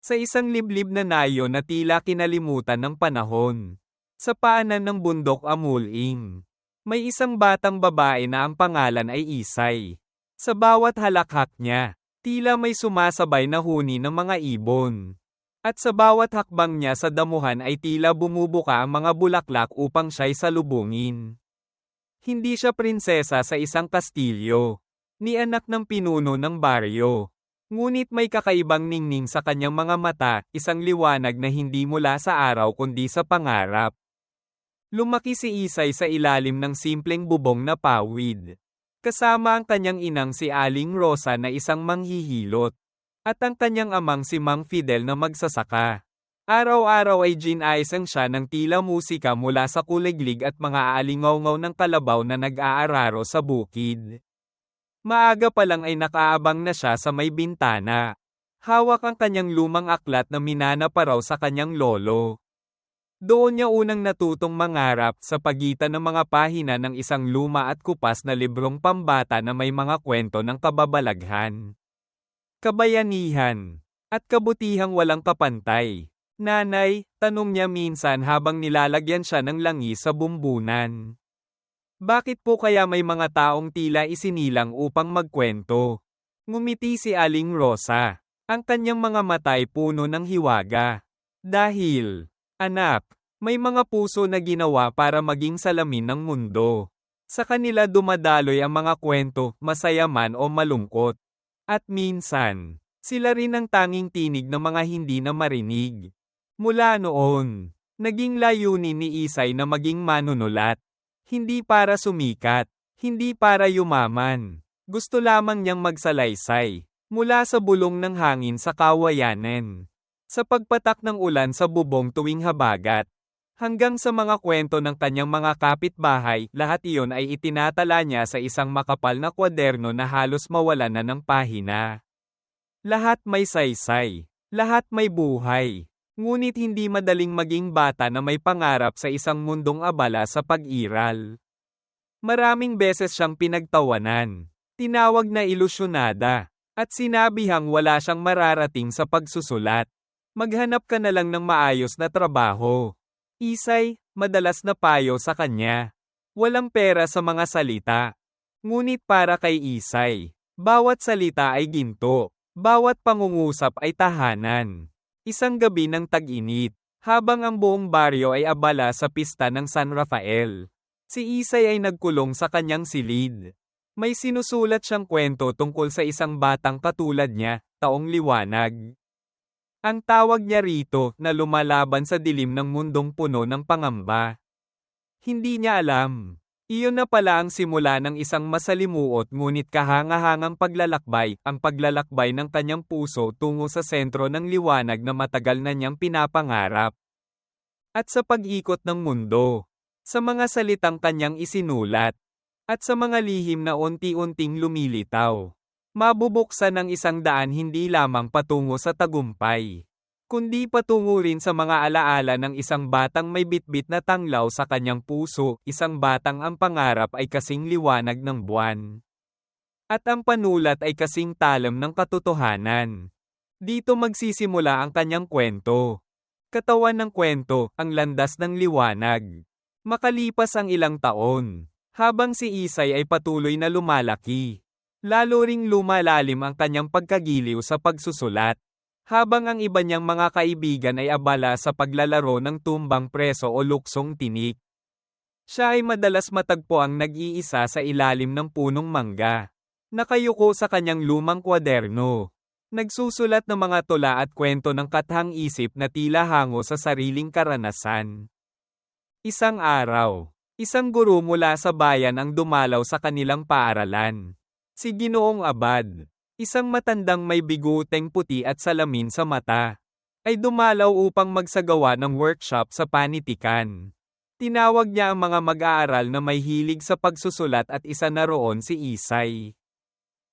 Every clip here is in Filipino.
Sa isang liblib na nayo na tila kinalimutan ng panahon. Sa paanan ng bundok Amuling. May isang batang babae na ang pangalan ay Isay. Sa bawat halakhak niya, tila may sumasabay na huni ng mga ibon. At sa bawat hakbang niya sa damuhan ay tila bumubuka ang mga bulaklak upang siya'y salubungin. Hindi siya prinsesa sa isang kastilyo, ni anak ng pinuno ng baryo. Ngunit may kakaibang ningning sa kanyang mga mata, isang liwanag na hindi mula sa araw kundi sa pangarap. Lumaki si Isay sa ilalim ng simpleng bubong na pawid. Kasama ang kanyang inang si Aling Rosa na isang manghihilot. At ang kanyang amang si Mang Fidel na magsasaka. Araw-araw ay ginayasang siya ng tila musika mula sa kuliglig at mga aalingaw-ngaw ng kalabaw na nag-aararo sa bukid. Maaga pa lang ay nakaabang na siya sa may bintana. Hawak ang kanyang lumang aklat na minana pa raw sa kanyang lolo. Doon niya unang natutong mangarap sa pagitan ng mga pahina ng isang luma at kupas na librong pambata na may mga kwento ng kababalaghan, kabayanihan, at kabutihang walang kapantay. Nanay, tanong niya minsan habang nilalagyan siya ng langis sa bumbunan. Bakit po kaya may mga taong tila isinilang upang magkwento? Ngumiti si Aling Rosa. Ang kanyang mga matay puno ng hiwaga. Dahil, anak, may mga puso na ginawa para maging salamin ng mundo. Sa kanila dumadaloy ang mga kwento, masaya man o malungkot. At minsan, sila rin ang tanging tinig ng mga hindi na marinig. Mula noon, naging layunin ni Isay na maging manunulat. Hindi para sumikat, hindi para yumaman. Gusto lamang niyang magsalaysay, mula sa bulong ng hangin sa kawayanan. Sa pagpatak ng ulan sa bubong tuwing habagat, hanggang sa mga kwento ng kanyang mga kapitbahay, lahat iyon ay itinatala niya sa isang makapal na kwaderno na halos mawalan na ng pahina. Lahat may saysay, lahat may buhay. Ngunit hindi madaling maging bata na may pangarap sa isang mundong abala sa pag-iral. Maraming beses siyang pinagtawanan, tinawag na ilusyonada, at sinabihang wala siyang mararating sa pagsusulat. Maghanap ka na lang ng maayos na trabaho. Isay, madalas na payo sa kanya. Walang pera sa mga salita. Ngunit para kay Isay, bawat salita ay ginto, bawat pangungusap ay tahanan. Isang gabi ng tag-init, habang ang buong baryo ay abala sa pista ng San Rafael. Si Isay ay nagkulong sa kanyang silid. May sinusulat siyang kwento tungkol sa isang batang katulad niya, Taong Liwanag. Ang tawag niya rito na lumalaban sa dilim ng mundong puno ng pangamba. Hindi niya alam. Iyon na pala ang simula ng isang masalimuot ngunit kahangahangang paglalakbay, ang paglalakbay ng kanyang puso tungo sa sentro ng liwanag na matagal na niyang pinapangarap. At sa pag-ikot ng mundo, sa mga salitang kanyang isinulat, at sa mga lihim na unti-unting lumilitaw, mabubuksan ang isang daan hindi lamang patungo sa tagumpay, kundi patungo rin sa mga alaala ng isang batang may bitbit na tanglaw sa kanyang puso, isang batang ang pangarap ay kasing liwanag ng buwan. At ang panulat ay kasing talam ng katotohanan. Dito magsisimula ang kanyang kwento. Katawan ng kwento, ang landas ng liwanag. Makalipas ang ilang taon, habang si Isay ay patuloy na lumalaki, lalo ring lumalalim ang kanyang pagkagiliw sa pagsusulat. Habang ang iba niyang mga kaibigan ay abala sa paglalaro ng tumbang preso o luksong tinik, siya ay madalas matagpo ang nag-iisa sa ilalim ng punong mangga. Nakayuko sa kanyang lumang kwaderno. Nagsusulat ng mga tula at kwento ng kathang-isip na tila hango sa sariling karanasan. Isang araw, isang guro mula sa bayan ang dumalaw sa kanilang paaralan. Si Ginoong Abad, isang matandang may biguteng puti at salamin sa mata, ay dumalaw upang magsagawa ng workshop sa panitikan. Tinawag niya ang mga mag-aaral na may hilig sa pagsusulat at isa na roon si Isay.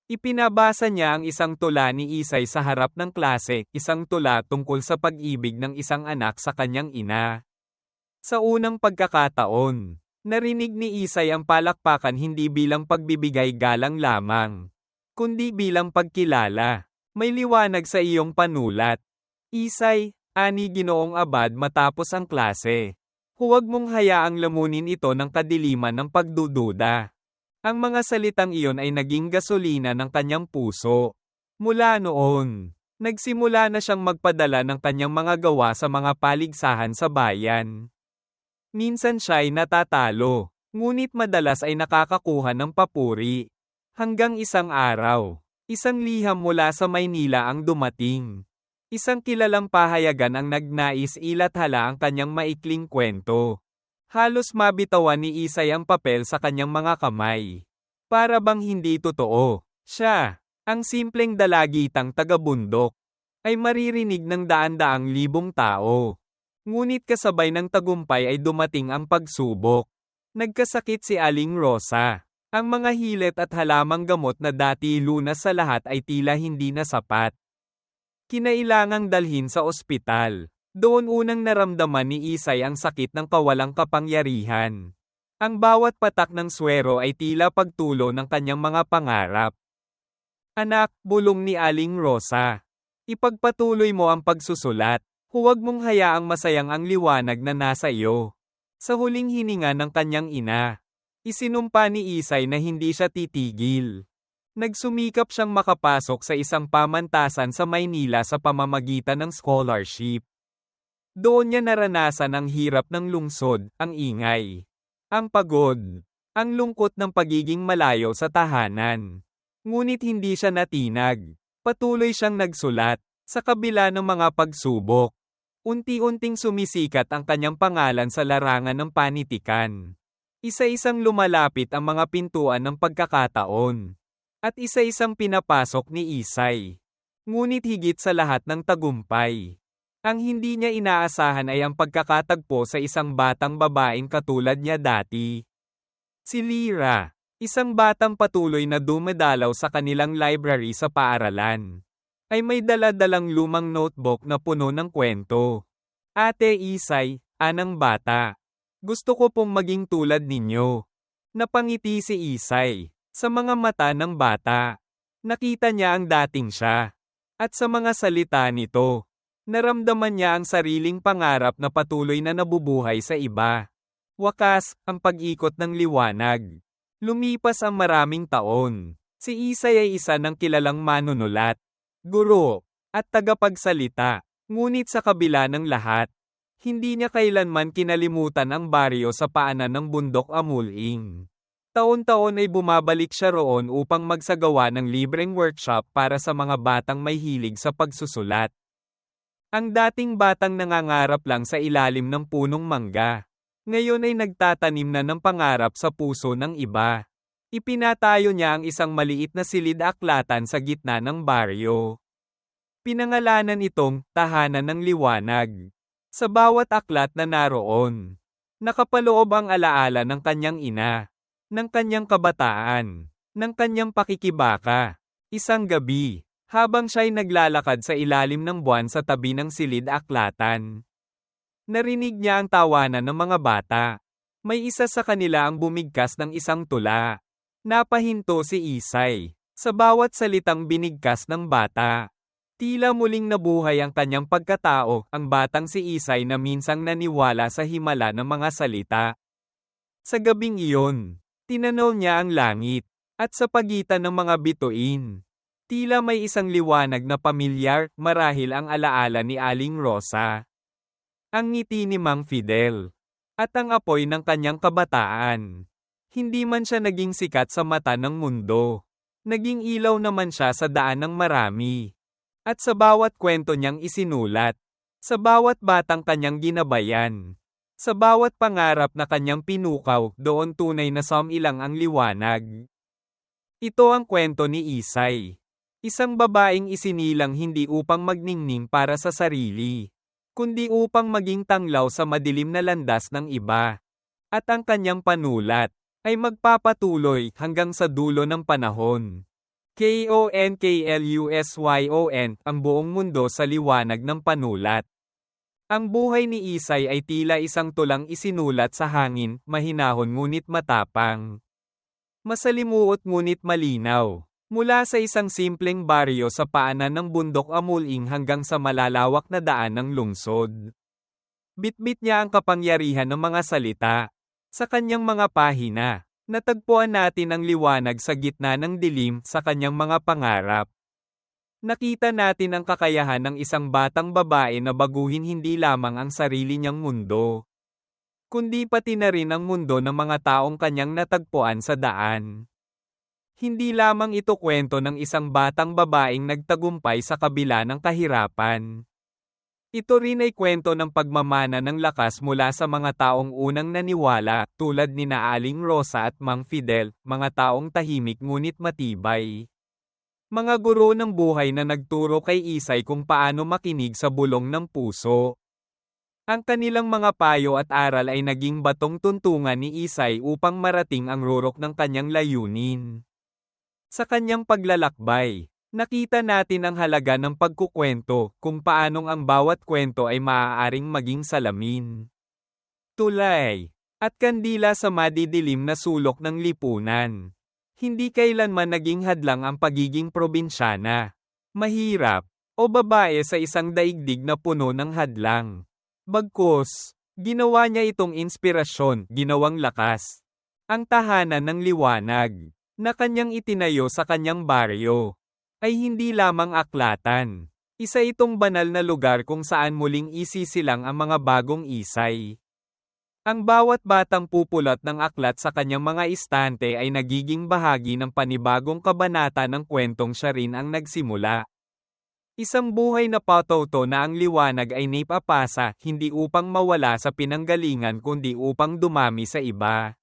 Ipinabasa niya ang isang tula ni Isay sa harap ng klase, isang tula tungkol sa pag-ibig ng isang anak sa kanyang ina. Sa unang pagkakataon, narinig ni Isay ang palakpakan hindi bilang pagbibigay galang lamang, kundi bilang pagkilala. May liwanag sa iyong panulat. Isay, ani Ginoong Abad matapos ang klase. Huwag mong hayaang lamunin ito ng kadiliman ng pagdududa. Ang mga salitang iyon ay naging gasolina ng kanyang puso. Mula noon, nagsimula na siyang magpadala ng kanyang mga gawa sa mga paligsahan sa bayan. Minsan siya'y natatalo, ngunit madalas ay nakakakuha ng papuri. Hanggang isang araw, isang liham mula sa Maynila ang dumating. Isang kilalang pahayagan ang nagnais ilathala ang kanyang maikling kwento. Halos mabitawan ni Isay ang papel sa kanyang mga kamay. Para bang hindi totoo, siya, ang simpleng dalagitang taga-bundok, ay maririnig ng daan-daang libong tao. Ngunit kasabay ng tagumpay ay dumating ang pagsubok. Nagkasakit si Aling Rosa. Ang mga hilet at halamang gamot na dati lunas sa lahat ay tila hindi na sapat. Kinailangang dalhin sa ospital. Doon unang naramdaman ni Isay ang sakit ng kawalang kapangyarihan. Ang bawat patak ng swero ay tila pagtulo ng kanyang mga pangarap. Anak, bulong ni Aling Rosa. Ipagpatuloy mo ang pagsusulat. Huwag mong hayaang masayang ang liwanag na nasa iyo. Sa huling hininga ng kanyang ina, isinumpa ni Isay na hindi siya titigil. Nagsumikap siyang makapasok sa isang pamantasan sa Maynila sa pamamagitan ng scholarship. Doon niya naranasan ang hirap ng lungsod, ang ingay, ang pagod, ang lungkot ng pagiging malayo sa tahanan. Ngunit hindi siya natinag. Patuloy siyang nagsulat, sa kabila ng mga pagsubok. Unti-unting sumisikat ang kanyang pangalan sa larangan ng panitikan. Isa-isang lumalapit ang mga pintuan ng pagkakataon. At isa-isang pinapasok ni Isay. Ngunit higit sa lahat ng tagumpay, ang hindi niya inaasahan ay ang pagkakatagpo sa isang batang babaeng katulad niya dati. Si Lyra, isang batang patuloy na dumadalaw sa kanilang library sa paaralan, ay may dala-dalang lumang notebook na puno ng kwento. Ate Isay, anang bata. Gusto ko pong maging tulad ninyo. Napangiti si Isay. Sa mga mata ng bata, nakita niya ang dating siya. At sa mga salita nito, naramdaman niya ang sariling pangarap na patuloy na nabubuhay sa iba. Wakas, ang pag-ikot ng liwanag. Lumipas ang maraming taon. Si Isay ay isa ng kilalang manunulat, guro, at tagapagsalita. Ngunit sa kabila ng lahat, hindi niya kailanman kinalimutan ang baryo sa paanan ng bundok Amuling. Taon-taon ay bumabalik siya roon upang magsagawa ng libreng workshop para sa mga batang may hilig sa pagsusulat. Ang dating batang nangangarap lang sa ilalim ng punong mangga, ngayon ay nagtatanim na ng pangarap sa puso ng iba. Ipinatayo niya ang isang maliit na silid-aklatan sa gitna ng baryo. Pinangalanan itong Tahanan ng Liwanag. Sa bawat aklat na naroon, nakapaloob ang alaala ng kanyang ina, ng kanyang kabataan, ng kanyang pakikibaka. Isang gabi, habang siya'y naglalakad sa ilalim ng buwan sa tabi ng silid-aklatan, narinig niya ang tawanan ng mga bata. May isa sa kanila ang bumigkas ng isang tula. Napahinto si Isay. Sa bawat salitang binigkas ng bata, tila muling nabuhay ang kanyang pagkatao, ang batang si Isay na minsang naniwala sa himala ng mga salita. Sa gabing iyon, tinanaw niya ang langit, at sa pagitan ng mga bituin, tila may isang liwanag na pamilyar, marahil ang alaala ni Aling Rosa. Ang ngiti ni Mang Fidel, at ang apoy ng kanyang kabataan. Hindi man siya naging sikat sa mata ng mundo, naging ilaw naman siya sa daan ng marami. At sa bawat kwento niyang isinulat, sa bawat batang kanyang ginabayan, sa bawat pangarap na kanyang pinukaw, doon tunay na sumilang ang liwanag. Ito ang kwento ni Isay. Isang babaeng isinilang hindi upang magningning para sa sarili, kundi upang maging tanglaw sa madilim na landas ng iba. At ang kanyang panulat ay magpapatuloy hanggang sa dulo ng panahon. KONKLUSYON, ang buong mundo sa liwanag ng panulat. Ang buhay ni Isay ay tila isang tulang isinulat sa hangin, mahinahon ngunit matapang. Masalimuot ngunit malinaw. Mula sa isang simpleng baryo sa paanan ng bundok Amuling hanggang sa malalawak na daan ng lungsod. Bitbit niya ang kapangyarihan ng mga salita. Sa kanyang mga pahina, natagpuan natin ang liwanag sa gitna ng dilim sa kanyang mga pangarap. Nakita natin ang kakayahan ng isang batang babae na baguhin hindi lamang ang sarili niyang mundo, kundi pati na rin ang mundo ng mga taong kanyang natagpuan sa daan. Hindi lamang ito kwento ng isang batang babaeng nagtagumpay sa kabila ng kahirapan. Ito rin ay kwento ng pagmamana ng lakas mula sa mga taong unang naniwala, tulad ni Aling Rosa at Mang Fidel, mga taong tahimik ngunit matibay. Mga guro ng buhay na nagturo kay Isay kung paano makinig sa bulong ng puso. Ang kanilang mga payo at aral ay naging batong tuntungan ni Isay upang marating ang rurok ng kanyang layunin. Sa kanyang paglalakbay, nakita natin ang halaga ng pagkukwento, kung paanong ang bawat kwento ay maaaring maging salamin, tulay, at kandila sa madidilim na sulok ng lipunan. Hindi kailanman naging hadlang ang pagiging probinsyana, mahirap, o babae sa isang daigdig na puno ng hadlang. Bagkus, ginawa niya itong inspirasyon, ginawang lakas. Ang tahanan ng liwanag na kanyang itinayo sa kanyang baryo ay hindi lamang aklatan. Isa itong banal na lugar kung saan muling isisilang ang mga bagong Isay. Ang bawat batang pupulot ng aklat sa kanyang mga istante ay nagiging bahagi ng panibagong kabanata ng kwentong siya rin ang nagsimula. Isang buhay na patuto na ang liwanag ay naipapasa, hindi upang mawala sa pinanggalingan kundi upang dumami sa iba.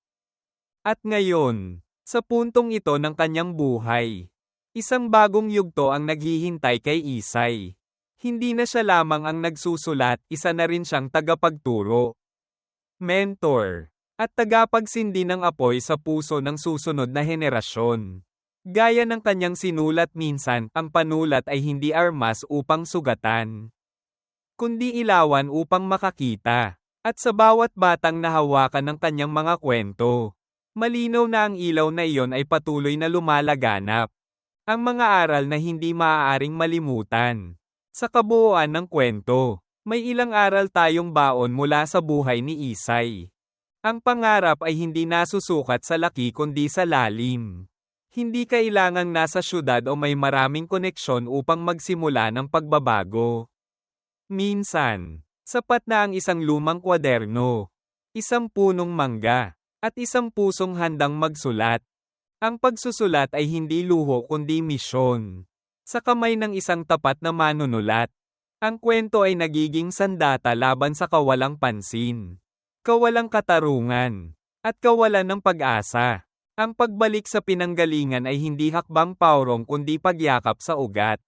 At ngayon, sa puntong ito ng kanyang buhay, isang bagong yugto ang naghihintay kay Isay. Hindi na siya lamang ang nagsusulat, isa na rin siyang tagapagturo, mentor, at tagapagsindi ng apoy sa puso ng susunod na henerasyon. Gaya ng kanyang sinulat minsan, ang panulat ay hindi armas upang sugatan, kundi ilawan upang makakita. At sa bawat batang nahawakan ng kanyang mga kwento, malinaw na ang ilaw na iyon ay patuloy na lumalaganap. Ang mga aral na hindi maaaring malimutan. Sa kabuuan ng kwento, may ilang aral tayong baon mula sa buhay ni Isay. Ang pangarap ay hindi nasusukat sa laki kundi sa lalim. Hindi kailangang nasa syudad o may maraming koneksyon upang magsimula ng pagbabago. Minsan, sapat na ang isang lumang kwaderno, isang punong mangga, at isang pusong handang magsulat. Ang pagsusulat ay hindi luho kundi misyon. Sa kamay ng isang tapat na manunulat, ang kwento ay nagiging sandata laban sa kawalang pansin, kawalang katarungan, at kawalan ng pag-asa. Ang pagbalik sa pinanggalingan ay hindi hakbang paurong kundi pagyakap sa ugat.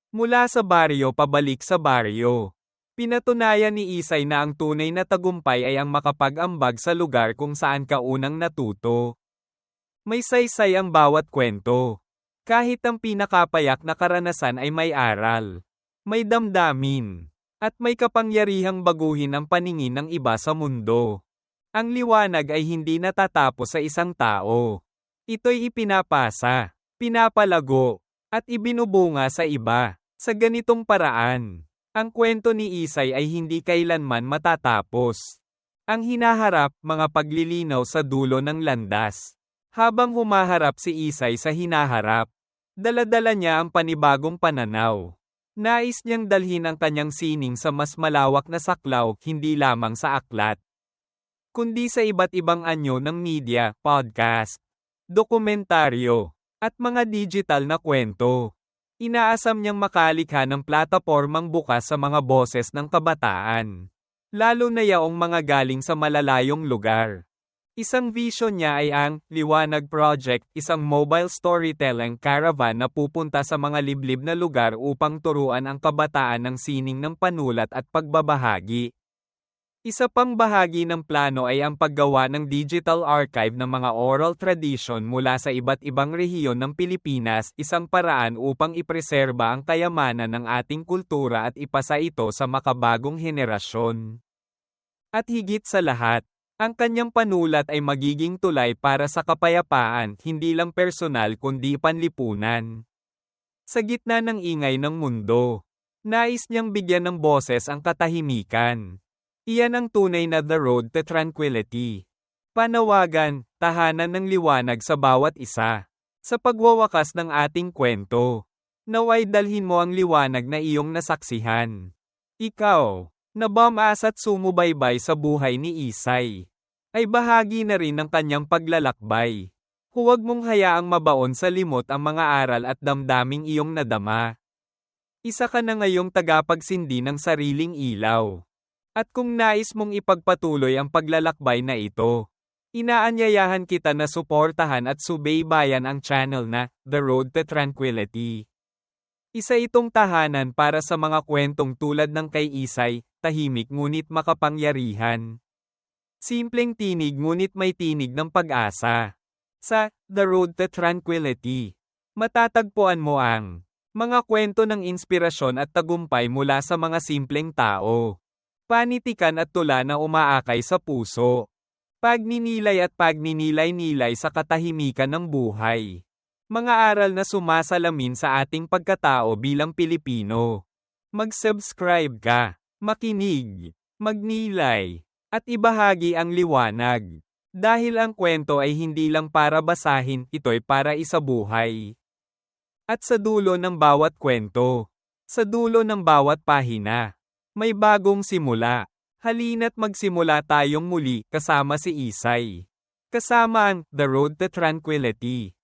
Mula sa baryo pabalik sa baryo. Pinatunayan ni Isay na ang tunay na tagumpay ay ang makapag-ambag sa lugar kung saan ka unang natuto. May saysay ang bawat kwento. Kahit ang pinakapayak na karanasan ay may aral, may damdamin, at may kapangyarihang baguhin ang paningin ng iba sa mundo. Ang liwanag ay hindi natatapos sa isang tao. Ito'y ipinapasa, pinapalago, at ibinubunga sa iba. Sa ganitong paraan, ang kwento ni Isay ay hindi kailanman matatapos. Ang hinaharap, mga paglilinaw sa dulo ng landas. Habang humaharap si Isay sa hinaharap, dala-dala niya ang panibagong pananaw. Nais niyang dalhin ang kanyang sining sa mas malawak na saklaw, hindi lamang sa aklat, kundi sa iba't ibang anyo ng media, podcast, dokumentaryo, at mga digital na kwento. Inaasam niyang makalikha ng platapormang bukas sa mga boses ng kabataan, lalo na yaong mga galing sa malalayong lugar. Isang vision niya ay ang Liwanag Project, isang mobile storytelling caravan na pupunta sa mga liblib na lugar upang turuan ang kabataan ng sining ng panulat at pagbabahagi. Isa pang bahagi ng plano ay ang paggawa ng digital archive ng mga oral tradition mula sa iba't ibang rehiyon ng Pilipinas, isang paraan upang ipreserba ang kayamanan ng ating kultura at ipasa ito sa makabagong henerasyon. At higit sa lahat, Ang kanyang panulat ay magiging tulay para sa kapayapaan, hindi lang personal kundi panlipunan. Sa gitna ng ingay ng mundo, nais niyang bigyan ng boses ang katahimikan. Iyan ang tunay na The Road to Tranquility. Panawagan, tahanan ng liwanag sa bawat isa. Sa pagwawakas ng ating kwento, naway dalhin mo ang liwanag na iyong nasaksihan. Ikaw, na bumas at sumubaybay sa buhay ni Isay, ay bahagi na rin ng kanyang paglalakbay. Huwag mong hayaang mabaon sa limot ang mga aral at damdaming iyong nadama. Isa ka na ngayong tagapagsindi ng sariling ilaw. At kung nais mong ipagpatuloy ang paglalakbay na ito, inaanyayahan kita na suportahan at subaybayan ang channel na The Road to Tranquility. Isa itong tahanan para sa mga kwentong tulad ng kay Isay, tahimik ngunit makapangyarihan. Simpleng tinig ngunit may tinig ng pag-asa. Sa The Road to Tranquility, matatagpuan mo ang mga kwento ng inspirasyon at tagumpay mula sa mga simpleng tao. Panitikan at tula na umaakay sa puso. Pagninilay at pagninilay-nilay sa katahimikan ng buhay. Mga aral na sumasalamin sa ating pagkatao bilang Pilipino. Mag-subscribe ka, makinig, magnilay, at ibahagi ang liwanag. Dahil ang kwento ay hindi lang para basahin, ito'y para isabuhay. At sa dulo ng bawat kwento, sa dulo ng bawat pahina, may bagong simula. Halina't magsimula tayong muli kasama si Isay. Kasama ang The Road to Tranquility.